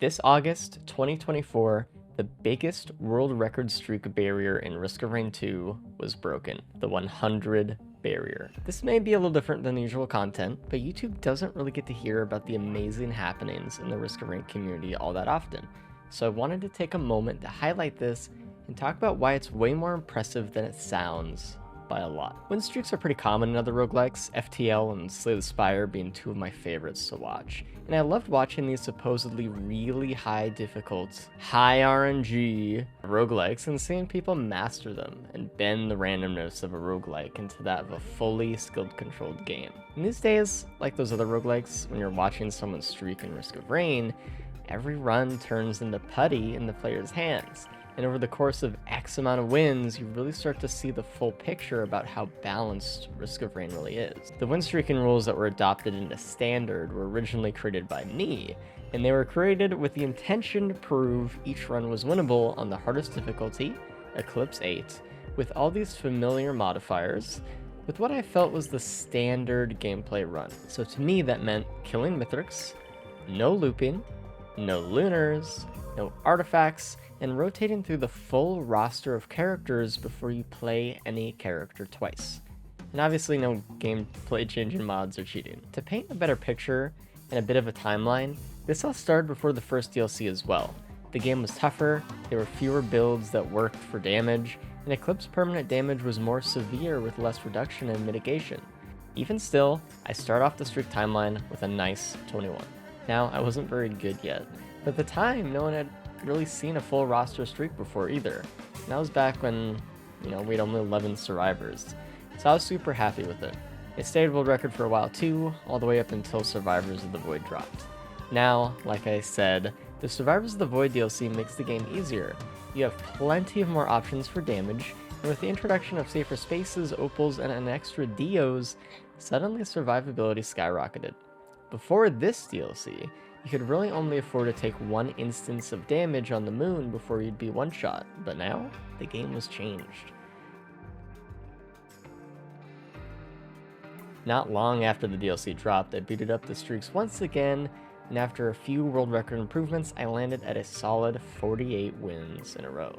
This August 2024, the biggest world record streak barrier in Risk of Rain 2 was broken, the 100 barrier. This may be a little different than the usual content, but YouTube doesn't really get to hear about the amazing happenings in the Risk of Rain community all that often. So I wanted to take a moment to highlight this and talk about why it's way more impressive than it sounds by a lot. Win streaks are pretty common in other roguelikes, FTL and Slay the Spire being two of my favorites to watch. And I loved watching these supposedly really high difficult, high RNG roguelikes and seeing people master them and bend the randomness of a roguelike into that of a fully skilled controlled game. And these days, like those other roguelikes, when you're watching someone streak in Risk of Rain, every run turns into putty in the player's hands. And over the course of X amount of wins, you really start to see the full picture about how balanced Risk of Rain really is. The win streaking rules that were adopted into Standard were originally created by me, and they were created with the intention to prove each run was winnable on the hardest difficulty, Eclipse 8, with all these familiar modifiers, with what I felt was the standard gameplay run. So to me, that meant killing Mythics, no looping, no lunars, no artifacts, and rotating through the full roster of characters before you play any character twice. And obviously no gameplay changing mods or cheating. To paint a better picture and a bit of a timeline, this all started before the first DLC as well. The game was tougher, there were fewer builds that worked for damage, and Eclipse permanent damage was more severe with less reduction and mitigation. Even still, I start off the streak timeline with a nice 21. Now, I wasn't very good yet, but at the time, no one had really seen a full roster streak before either. And that was back when, we had only 11 survivors. So I was super happy with it. It stayed world record for a while too, all the way up until Survivors of the Void dropped. Now, like I said, the Survivors of the Void DLC makes the game easier. You have plenty of more options for damage, and with the introduction of safer spaces, opals, and an extra Dios, suddenly survivability skyrocketed. Before this DLC, you could really only afford to take one instance of damage on the moon before you'd be one-shot, but now, the game was changed. Not long after the DLC dropped, I booted up the streaks once again, and after a few world record improvements, I landed at a solid 48 wins in a row.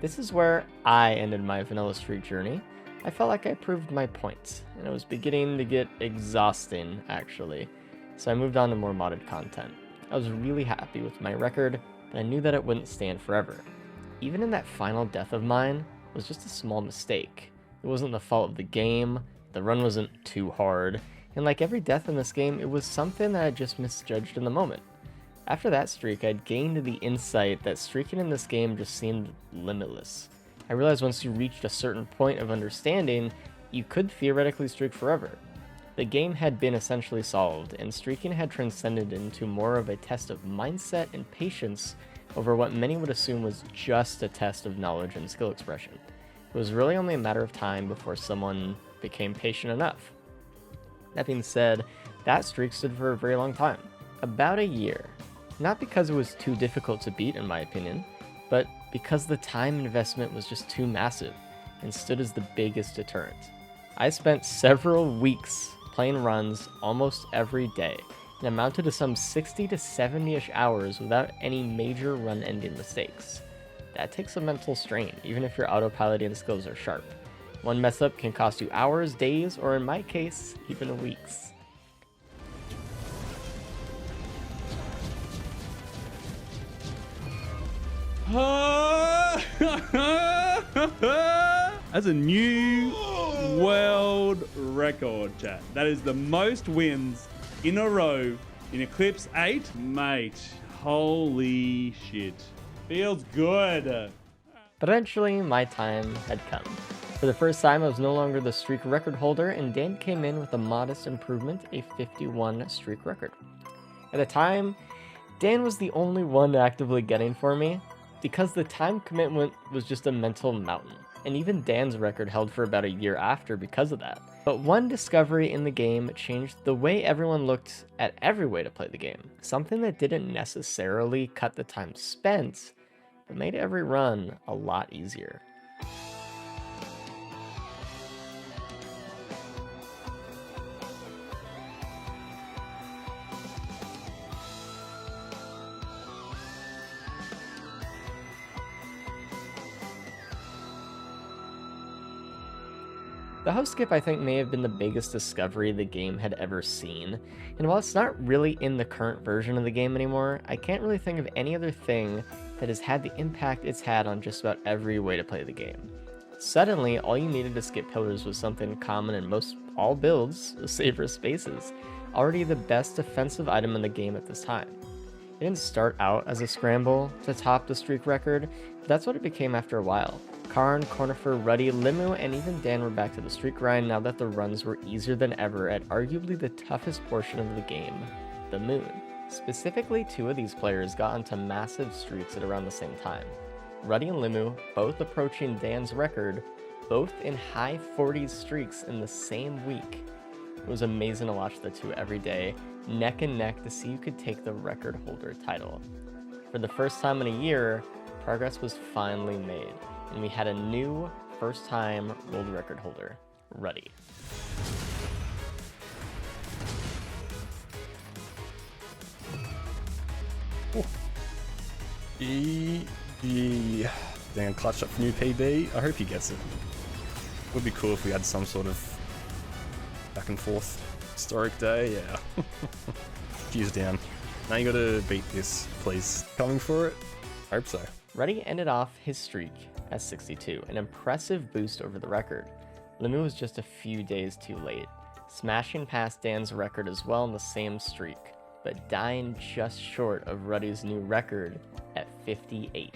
This is where I ended my vanilla streak journey. I felt like I proved my point, and it was beginning to get exhausting, actually. So I moved on to more modded content. I was really happy with my record, but I knew that it wouldn't stand forever. Even in that final death of mine, it was just a small mistake. It wasn't the fault of the game, the run wasn't too hard, and like every death in this game, it was something that I just misjudged in the moment. After that streak, I'd gained the insight that streaking in this game just seemed limitless. I realized once you reached a certain point of understanding, you could theoretically streak forever. The game had been essentially solved, and streaking had transcended into more of a test of mindset and patience over what many would assume was just a test of knowledge and skill expression. It was really only a matter of time before someone became patient enough. That being said, that streak stood for a very long time, about a year. Not because it was too difficult to beat in my opinion, but because the time investment was just too massive and stood as the biggest deterrent. I spent several weeks playing runs almost every day and amounted to some 60 to 70-ish hours without any major run-ending mistakes. That takes a mental strain, even if your autopiloting skills are sharp. One mess up can cost you hours, days, or in my case, even weeks. That's a new world record, chat. That is the most wins in a row in Eclipse 8. Mate, holy shit. Feels good. But eventually, my time had come. For the first time, I was no longer the streak record holder, and Dan came in with a modest improvement, a 51 streak record. At the time, Dan was the only one actively getting for me, because the time commitment was just a mental mountain, and even Dan's record held for about a year after because of that. But one discovery in the game changed the way everyone looked at every way to play the game, something that didn't necessarily cut the time spent, but made every run a lot easier. The host skip, I think, may have been the biggest discovery the game had ever seen, and while it's not really in the current version of the game anymore, I can't really think of any other thing that has had the impact it's had on just about every way to play the game. Suddenly, all you needed to skip pillars was something common in most all builds, safer spaces, already the best defensive item in the game at this time. It didn't start out as a scramble to top the streak record, but that's what it became after a while. Karn, Cornifer, Ruddy, Limu, and even Dan were back to the streak grind now that the runs were easier than ever at arguably the toughest portion of the game, the Moon. Specifically, 2 of these players got onto massive streaks at around the same time. Ruddy and Limu, both approaching Dan's record, both in high 40s streaks in the same week. It was amazing to watch the 2 every day, neck and neck, to see who could take the record holder title. For the first time in a year, progress was finally made, and we had a new first-time world record holder, Ruddy. Dan clutched up for new PB. I hope he gets it. Would be cool if we had some sort of back and forth historic day. Yeah. Cheers, Dan. Now you gotta beat this, please. Coming for it? Hope so. Ruddy ended off his streak at 62, an impressive boost over the record. Limu was just a few days too late, smashing past Dan's record as well in the same streak, but dying just short of Ruddy's new record at 58.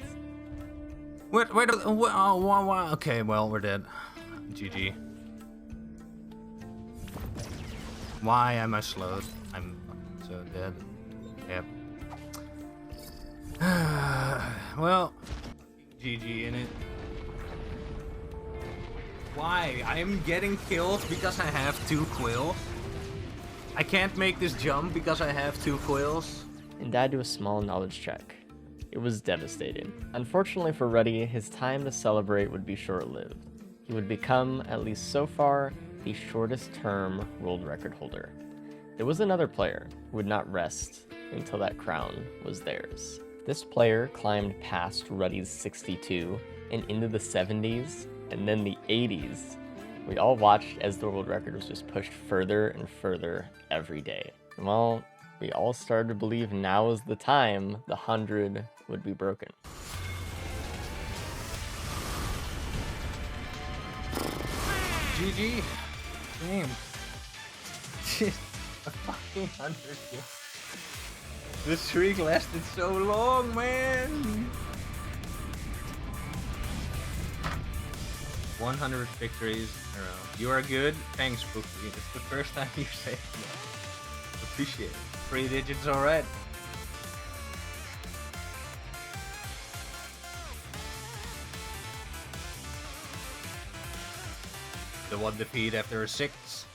Okay, well, we're dead. GG. Why am I slowed? I'm so dead. Yep. Well, GG in it. Why? I am getting killed because I have 2 quills? I can't make this jump because I have 2 quills? And died to a small knowledge check. It was devastating. Unfortunately for Ruddy, his time to celebrate would be short-lived. He would become, at least so far, the shortest-term world record holder. There was another player who would not rest until that crown was theirs. This player climbed past Ruddy's 62 and into the 70s, and then the 80s. We all watched as the world record was just pushed further and further every day. And well, we all started to believe now is the time the 100 would be broken. GG. Damn. A fucking 100 kills. The streak lasted so long, man. 100 victories in a row. You are good. Thanks, Spooky. It's the first time you say it. Appreciate it. 3 digits, alright. The 1 defeat after a 6,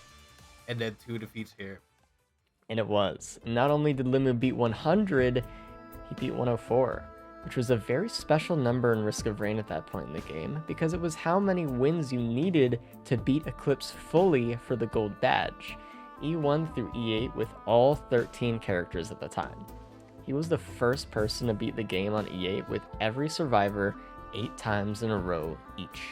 and then 2 defeats here. And it was. Not only did Limu beat 100, he beat 104, which was a very special number in Risk of Rain at that point in the game, because it was how many wins you needed to beat Eclipse fully for the gold badge, E1 through E8 with all 13 characters at the time. He was the first person to beat the game on E8 with every survivor 8 times in a row each.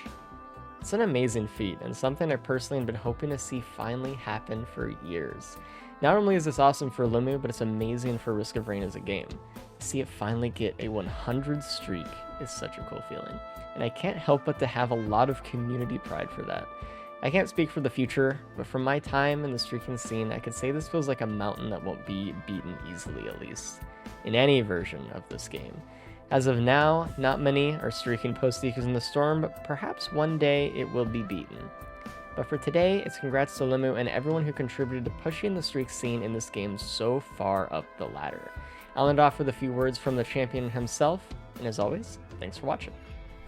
It's an amazing feat, and something I personally have been hoping to see finally happen for years. Not only is this awesome for Limu, but it's amazing for Risk of Rain as a game. To see it finally get a 100 streak is such a cool feeling, and I can't help but to have a lot of community pride for that. I can't speak for the future, but from my time in the streaking scene, I could say this feels like a mountain that won't be beaten easily, at least, in any version of this game. As of now, not many are streaking post-Echoes in the Storm, but perhaps one day it will be beaten. But for today, it's congrats to Limu and everyone who contributed to pushing the streak scene in this game so far up the ladder. I'll end off with a few words from the champion himself, and as always, thanks for watching.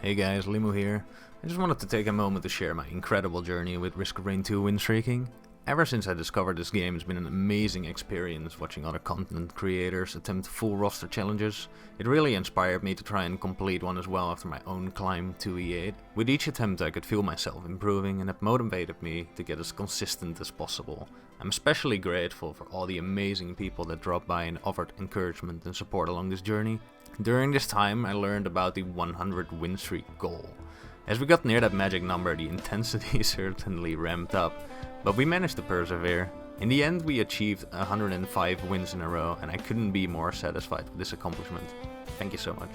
Hey guys, Limu here. I just wanted to take a moment to share my incredible journey with Risk of Rain 2 win streaking. Ever since I discovered this game, it's been an amazing experience watching other content creators attempt full roster challenges. It really inspired me to try and complete one as well after my own climb to E8. With each attempt I could feel myself improving, and it motivated me to get as consistent as possible. I'm especially grateful for all the amazing people that dropped by and offered encouragement and support along this journey. During this time I learned about the 100 win streak goal. As we got near that magic number, the intensity certainly ramped up, but we managed to persevere. In the end, we achieved 105 wins in a row, and I couldn't be more satisfied with this accomplishment. Thank you so much.